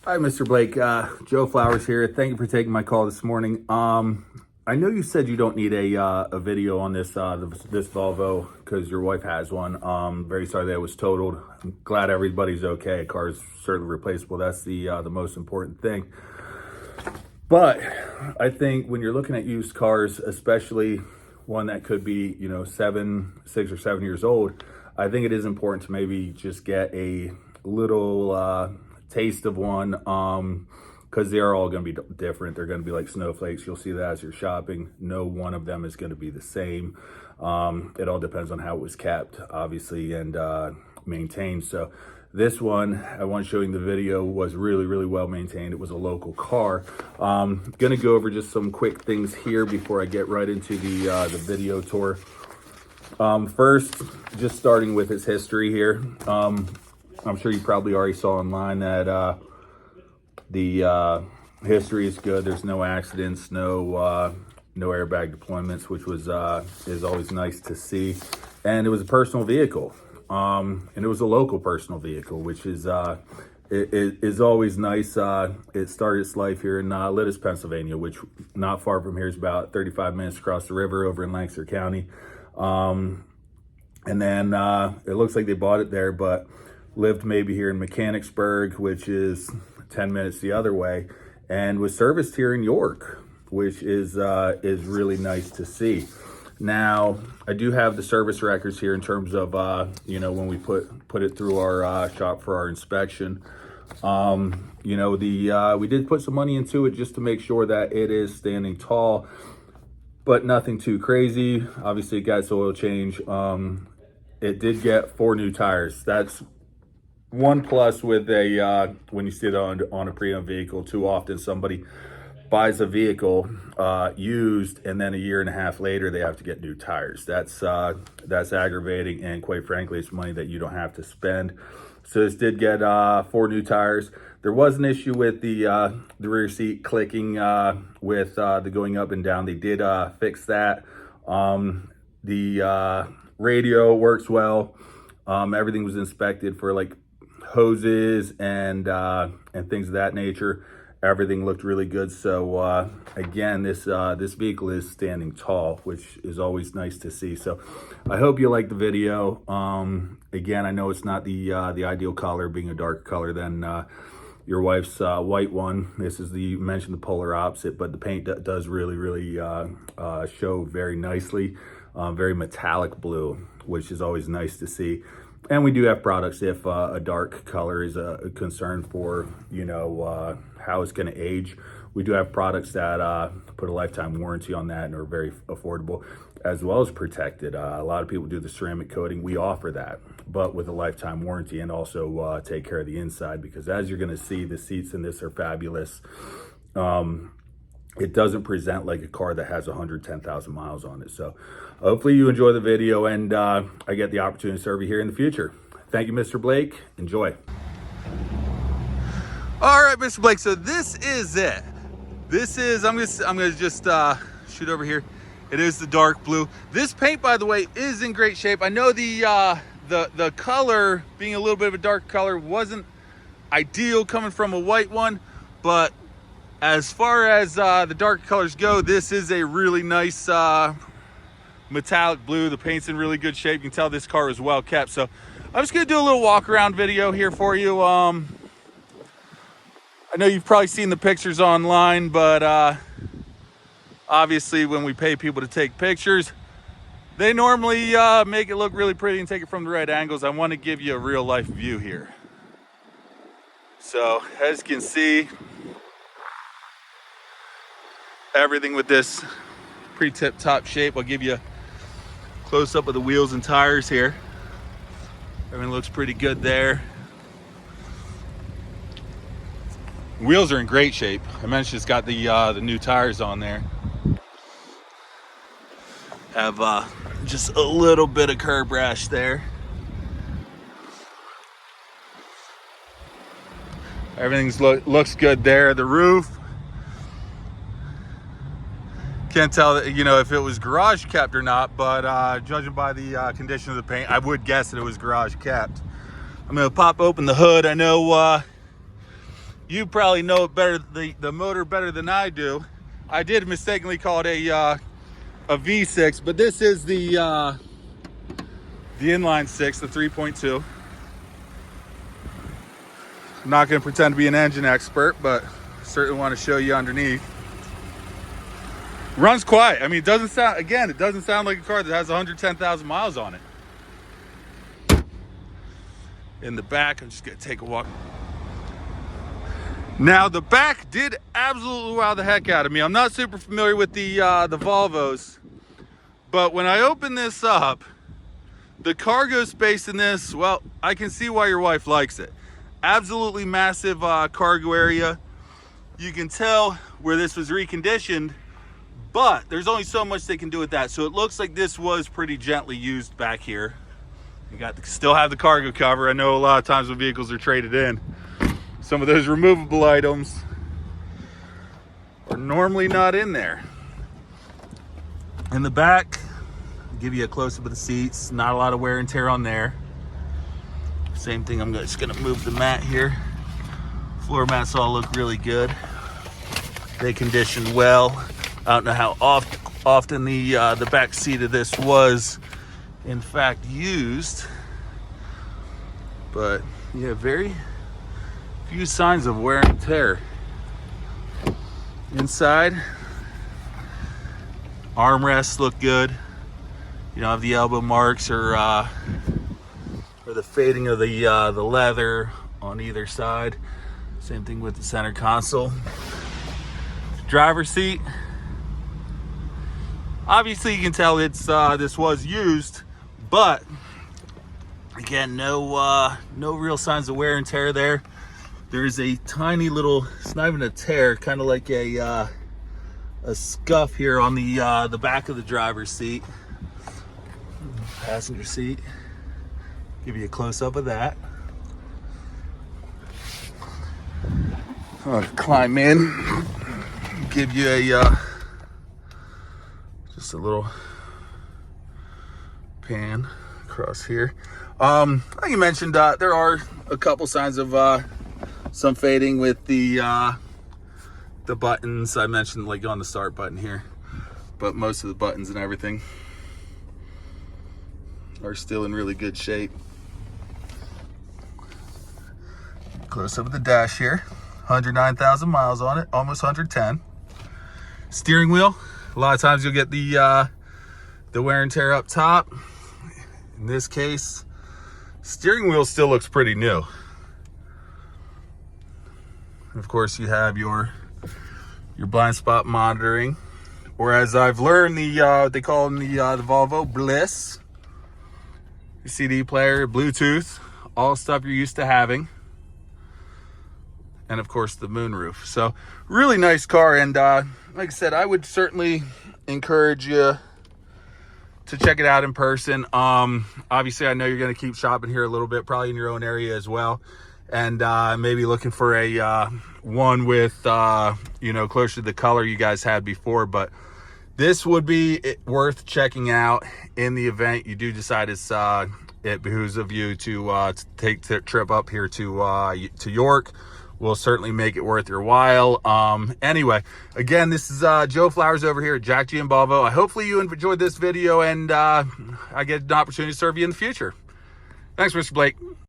Hi, Mr. Blake. Joe Flowers here. Thank you for taking my call this morning. I know you said you don't need a video on this this Volvo because your wife has one. Very sorry that it was totaled. I'm glad everybody's okay. Car is certainly replaceable. That's the most important thing. But I think when you're looking at used cars, especially one that could be 6 or 7 years old, I think it is important to maybe just get a little taste of one, because they are all going to be different. They're going to be like snowflakes. You'll see that as you're shopping. No one of them is going to be the same. It all depends on how it was kept, obviously, and maintained. So this one, I want to show you the video, was really, really well maintained. It was a local car. Going to go over just some quick things here before I get right into the video tour. First, just starting with its history here. I'm sure you probably already saw online that the history is good. There's no accidents, no airbag deployments, which was is always nice to see. And it was a personal vehicle, and it was a local personal vehicle, which is it is always nice. It started its life here in Littis, Pennsylvania, which not far from here is about 35 minutes across the river over in Lancaster County. And then it looks like they bought it there, but lived maybe here in Mechanicsburg, which is 10 minutes the other way, and was serviced here in York, which is really nice to see. Now, I do have the service records here in terms of when we put it through our shop for our inspection. We did put some money into it just to make sure that it is standing tall, but nothing too crazy. Obviously, it got its oil change. It did get 4 new tires. That's one plus with a when you see it on a pre-owned vehicle. Too often somebody buys a vehicle used, and then a year and a half later they have to get new tires. That's aggravating, and quite frankly, it's money that you don't have to spend. So this did get 4 new tires. There was an issue with the rear seat clicking with the going up and down. They did fix that. The radio works well. Everything was inspected for like hoses and things of that nature. Everything looked really good. So again, this vehicle is standing tall, which is always nice to see. So I hope you like the video. Again, I know it's not the ideal color, being a darker color than your wife's white one. This is you mentioned the polar opposite, but the paint does really show very nicely. Very metallic blue, which is always nice to see. And we do have products if a dark color is a concern for, how it's going to age. We do have products that put a lifetime warranty on that and are very affordable, as well as protected. A lot of people do the ceramic coating. We offer that, but with a lifetime warranty, and also take care of the inside, because as you're going to see, the seats in this are fabulous. It doesn't present like a car that has 110,000 miles on it. So hopefully you enjoy the video, and I get the opportunity to serve you here in the future. Thank you, Mr. Blake. Enjoy. All right, Mr. Blake, so this is it. This is, I'm gonna just shoot over here. It is the dark blue. This paint, by the way, is in great shape. I know the color, being a little bit of a dark color, wasn't ideal coming from a white one, but as far as the dark colors go, this is a really nice metallic blue. The paint's in really good shape. You can tell this car is well kept. So I'm just gonna do a little walk around video here for you. I know you've probably seen the pictures online, but obviously when we pay people to take pictures, they normally make it look really pretty and take it from the right angles. I want to give you a real life view here. So as you can see, everything with this pretty tip-top shape. I'll give you a close-up of the wheels and tires here. Everything looks pretty good there. Wheels are in great shape. I mentioned it's got the new tires on there. Have just a little bit of curb rash there. Everything's looks good there. The roof, can't tell that, if it was garage kept or not, but judging by the condition of the paint, I would guess that it was garage kept. I'm gonna pop open the hood. I know you probably know it better, the motor better than I do. I did mistakenly call it a V6, but this is the inline six, the 3.2. I'm not going to pretend to be an engine expert, but certainly want to show you underneath. Runs quiet. I mean, it doesn't sound, again, it doesn't sound like a car that has 110,000 miles on it. In the back, I'm just going to take a walk. Now, the back did absolutely wow the heck out of me. I'm not super familiar with the Volvos, but when I open this up, the cargo space in this, well, I can see why your wife likes it. Absolutely massive cargo area. You can tell where this was reconditioned, but there's only so much they can do with that. So it looks like this was pretty gently used back here. You still have the cargo cover. I know a lot of times when vehicles are traded in, some of those removable items are normally not in there. In the back, I'll give you a close-up of the seats. Not a lot of wear and tear on there. Same thing, I'm just gonna move the mat here. Floor mats all look really good. They conditioned well. I don't know how often the back seat of this was in fact used, but yeah, very few signs of wear and tear. Inside, armrests look good. You don't have the elbow marks or the fading of the leather on either side. Same thing with the center console. Driver's seat. Obviously, you can tell it's this was used, but again, no real signs of wear and tear there. There's a tiny little, it's not even a tear, kind of like a scuff here on the back of the driver's seat. Passenger seat. Give you a close-up of that. I'll climb in. Give you a just a little pan across here. Like you mentioned, there are a couple signs of some fading with the buttons. I mentioned like on the start button here, but most of the buttons and everything are still in really good shape. Close up of the dash here. 109,000 miles on it, almost 110. Steering wheel. A lot of times you'll get the wear and tear up top. In this case, steering wheel still looks pretty new. Of course, you have your blind spot monitoring, or as I've learned, they call them the Volvo Bliss. Your CD player, Bluetooth, all stuff you're used to having. And of course the moonroof. So really nice car, and like I said, I would certainly encourage you to check it out in person. Obviously I know you're going to keep shopping here a little bit, probably in your own area as well, and maybe looking for a one with closer to the color you guys had before, but this would be worth checking out in the event you do decide it behooves of you to take the trip up here to York. Will certainly make it worth your while. Anyway, again, this is Joe Flowers over here at Jack G and Volvo. Hopefully you enjoyed this video, and I get an opportunity to serve you in the future. Thanks, Mr. Blake.